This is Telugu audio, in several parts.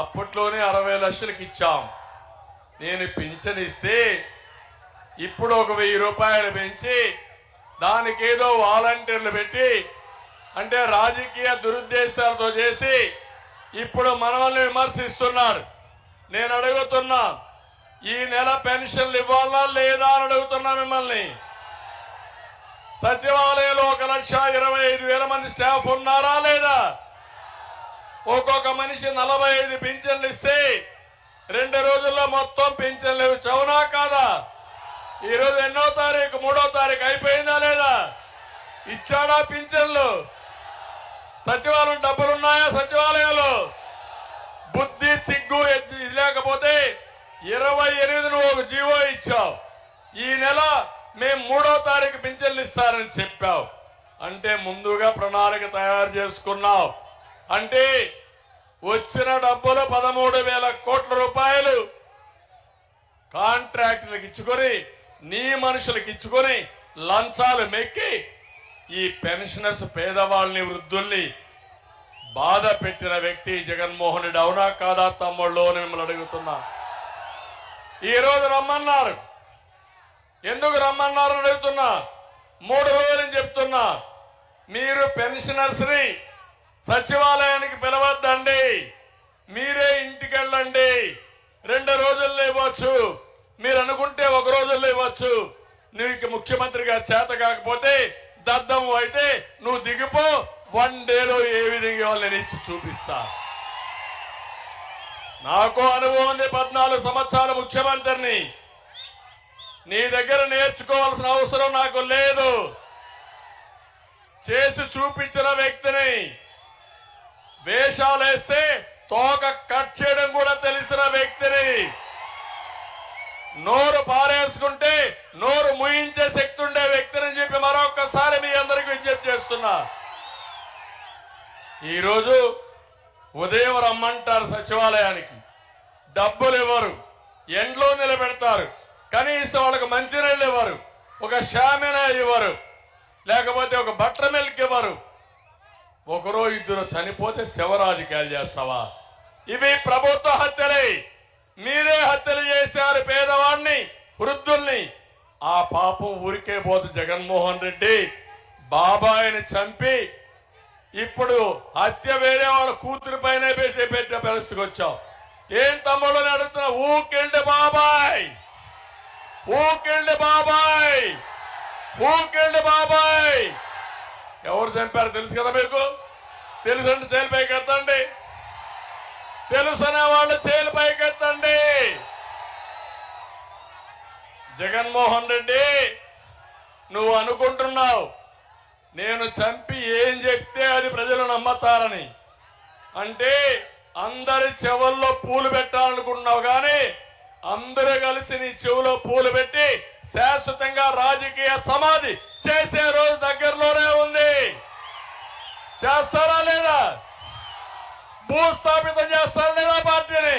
అప్పట్లోనే 60 లక్షలకు ఇచ్చాం. నేను పింఛన్ ఇస్తే ఇప్పుడు ఒక 1000 రూపాయలు పెంచి దానికి ఏదో వాలంటీర్లు పెట్టి అంటే రాజకీయ దురుద్దేశాలతో చేసి ఇప్పుడు మనల్ని విమర్శిస్తున్నారు. నేను అడుగుతున్నా, ఈ నెల పెన్షన్లు ఇవ్వాలా లేదా అని అడుగుతున్నా మిమ్మల్ని. సచివాలయంలో 1,25,000 మంది స్టాఫ్ ఉన్నారా లేదా? ఒక్కొక్క మనిషి 45 పింఛన్లు ఇస్తే 2 రోజుల్లో మొత్తం పింఛన్లు చౌనా కాదా? ఈరోజు ఎన్నో తారీఖు? 3వ తారీఖు అయిపోయిందా లేదా? ఇచ్చాడా పింఛన్లు? సచివాలయం డబ్బులున్నాయా? సచివాలయంలో బుద్ధి సిగ్గు లేకపోతే 28న ఒక జీవో ఇచ్చావు. ఈ నెల మేము 3వ తారీఖు పింఛన్లు ఇస్తారని చెప్పావు. అంటే ముందుగా ప్రణాళిక తయారు చేసుకున్నావు. అంటే వచ్చిన డబ్బులు 13,000 కోట్ల రూపాయలు కాంట్రాక్టులకు ఇచ్చుకొని నీ మనుషులకు ఇచ్చుకొని లంచాలు మెక్కి ఈ పెన్షనర్స్ పేదవాళ్ళని వృద్ధుల్ని బాధ పెట్టిన వ్యక్తి జగన్మోహన్ రెడ్డి. అవునా కాదా తమ్ముళ్ళు అని మిమ్మల్ని అడుగుతున్నా. ఈ రోజు రమ్మన్నారు. ఎందుకు రమ్మన్నారు అడుగుతున్నా. 3 రోజులు చెప్తున్నా, మీరు పెన్షనర్స్ ని సచివాలయానికి పిలవద్దండి, మీరే ఇంటికి వెళ్ళండి. 2 రోజుల్లో ఇవ్వచ్చు, మీరు అనుకుంటే 1 రోజుల్లో ఇవ్వచ్చు. నీకు ముఖ్యమంత్రిగా చేత కాకపోతే దద్దము అయితే నువ్వు దిగిపో, 1 డేలో ఏ విధంగా ఇవ్వాలి నేను ఇచ్చి చూపిస్తా. నాకు అనుభవం ఉంది, 14 సంవత్సరాలు ముఖ్యమంత్రిని. నీ దగ్గర నేర్చుకోవాల్సిన అవసరం నాకు లేదు. చేసి చూపించిన వ్యక్తిని. వేషాలు వేస్తే తోక కట్ చేయడం కూడా తెలిసిన వ్యక్తిని. నోరు పారేసుకుంటే నోరు ముయించే శక్తి ఉండే వ్యక్తిని చెప్పి మరొకసారి మీ అందరికీ విజ్ఞప్తి చేస్తున్నా. ఈరోజు ఉదయం రమ్మంటారు సచివాలయానికి, డబ్బులు ఇవ్వరు, ఎండ్లో నిలబెడతారు, కనీసం వాళ్ళకి మంచినీళ్ళు ఇవ్వరు, ఒక షామినా ఇవ్వరు, లేకపోతే ఒక బట్టర్ మిల్క్ ఇవ్వరు. 1 2 చనిపోతే శివరాజకీయాలు చేస్తావా? ఇవి ప్రభుత్వ హత్యలే. మీరే హత్యలు చేశారు పేదవాడిని, వృద్ధుల్ని. ఆ పాపం ఊరికే పోతు. జగన్మోహన్ రెడ్డి బాబాయిని చంపి ఇప్పుడు హత్య వేరే వాళ్ళ కూతురు పైన పెట్టే పరిస్థితికి వచ్చావు. ఏం తమ్ముళ్ళని అడుగుతున్నా, ఊకెళ్ళి బాబాయ్, ఊకెళ్ళి బాబాయ్, ఊకెళ్ళి బాబాయ్. ఎవరు చంపారు తెలుసు కదా మీకు? తెలుసండి చేలు పైకెత్తండి. తెలుసనే వాళ్ళు చేలు పైకెత్తండి. జగన్మోహన్ రెడ్డి, నువ్వు అనుకుంటున్నావు నేను చంపి ఏం చెప్తే అది ప్రజలు నమ్మతారని. అంటే అందరి చెవుల్లో పూలు పెట్టాలనుకుంటున్నావు, కానీ అందరూ కలిసి నీ చెవులో పూలు పెట్టి శాశ్వతంగా రాజకీయ సమాధి చేసే రోజు దగ్గరలోనే ఉంది. చేస్తారా లేదా? భూస్థాపితం చేస్తారా లేదా పార్టీని?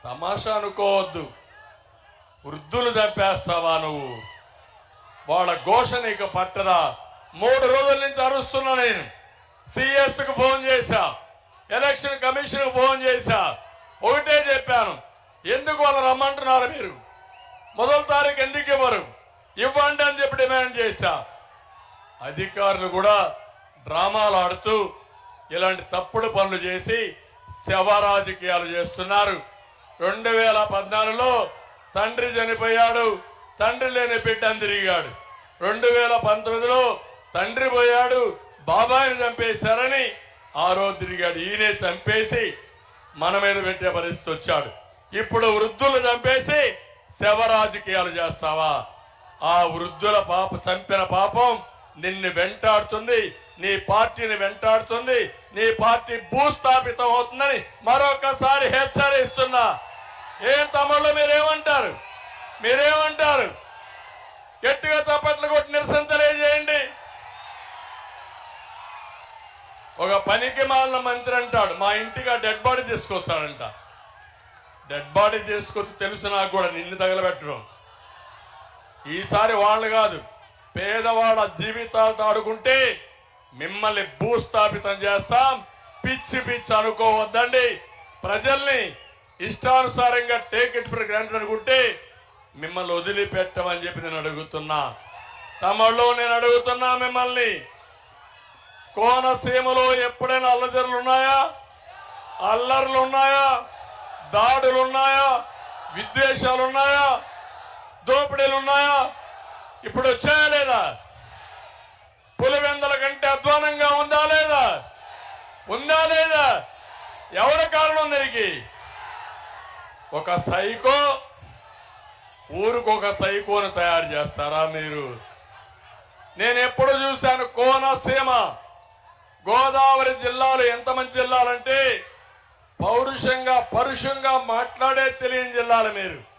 తమాషా అనుకోవద్దు. వృద్ధులు చంపేస్తావా నువ్వు? వాళ్ళ ఘోష నీకు పట్టదా? 3 రోజుల నుంచి అరుస్తున్నా నేను. CS కు ఫోన్ చేశా, ఎలక్షన్ కమిషన్ కు ఫోన్ చేశా. ఒకటే చెప్పాను, ఎందుకు వాళ్ళు రమ్మంటున్నారు మీరు? 1వ తారీఖు ఎందుకు ఇవ్వరు? ఇవ్వండి అని చెప్పి డిమాండ్ చేశా. అధికారులు కూడా డ్రామాలు ఆడుతూ ఇలాంటి తప్పుడు పనులు చేసి శవ రాజకీయాలు చేస్తున్నారు. 2014లో తండ్రి చనిపోయాడు, తండ్రి లేని బిడ్డని తిరిగాడు. 2019లో తండ్రి పోయాడు, బాబాయిని చంపేశారని ఆ రోజు తిరిగాడు. ఈయనే చంపేసి మన మీద పెట్టే పరిస్థితి వచ్చాడు. ఇప్పుడు వృద్ధులు చంపేసి శవ రాజకీయాలు చేస్తావా? ఆ వృద్ధుల చంపిన పాపం నిన్ను వెంటాడుతుంది, నీ పార్టీని వెంటాడుతుంది. నీ పార్టీ భూస్థాపితం అవుతుందని మరొకసారి హెచ్చరిస్తున్నా. ఏం తమ్ముళ్ళు మీరేమంటారు? మీరేమంటారు? గట్టిగా చప్పట్లు కొట్టి నిరసన తెలియజేయండి. ఒక పనికి మాలిన మంత్రి అంటాడు, మా ఇంటికి డెడ్ బాడీ తీసుకొస్తాడంట. డెడ్ బాడీ తీసుకొచ్చి తెలుసు నాకు కూడా, నిన్ను తగలబెట్టడం. ఈసారి వాళ్ళు కాదు, పేదవాళ్ళ జీవితాలతో ఆడుకుంటే మిమ్మల్ని భూస్థాపితం చేస్తాం. పిచ్చి పిచ్చి అనుకోవద్దండి. ప్రజల్ని ఇష్టానుసారంగా టేక్ ఇట్ ఫర్ గ్రాంటెడ్ అనుకుంటే మిమ్మల్ని వదిలిపెట్టమని చెప్పి నేను అడుగుతున్నా. తమలో నేను అడుగుతున్నా మిమ్మల్ని, కోనసీమలో ఎప్పుడైనా అల్లజరులు ఉన్నాయా? అల్లర్లు ఉన్నాయా? దాడులు ఉన్నాయా? విద్వేషాలు ఉన్నాయా? దోపిడీలు ఉన్నాయా? ఇప్పుడు వచ్చాయా లేదా? పులివెందల కంటే అధ్వానంగా ఉందా లేదా? ఉందా లేదా? ఎవరి కారణం దీనికి? ఒక సైకో ఊరికొక సైకోను తయారు చేస్తారా మీరు? నేను ఎప్పుడు చూశాను కోనసీమ, గోదావరి జిల్లాలు ఎంత మంచి జిల్లాలంటే పౌరుషంగా పరుషంగా మాట్లాడే తెలియని జిల్లాలు మీరు.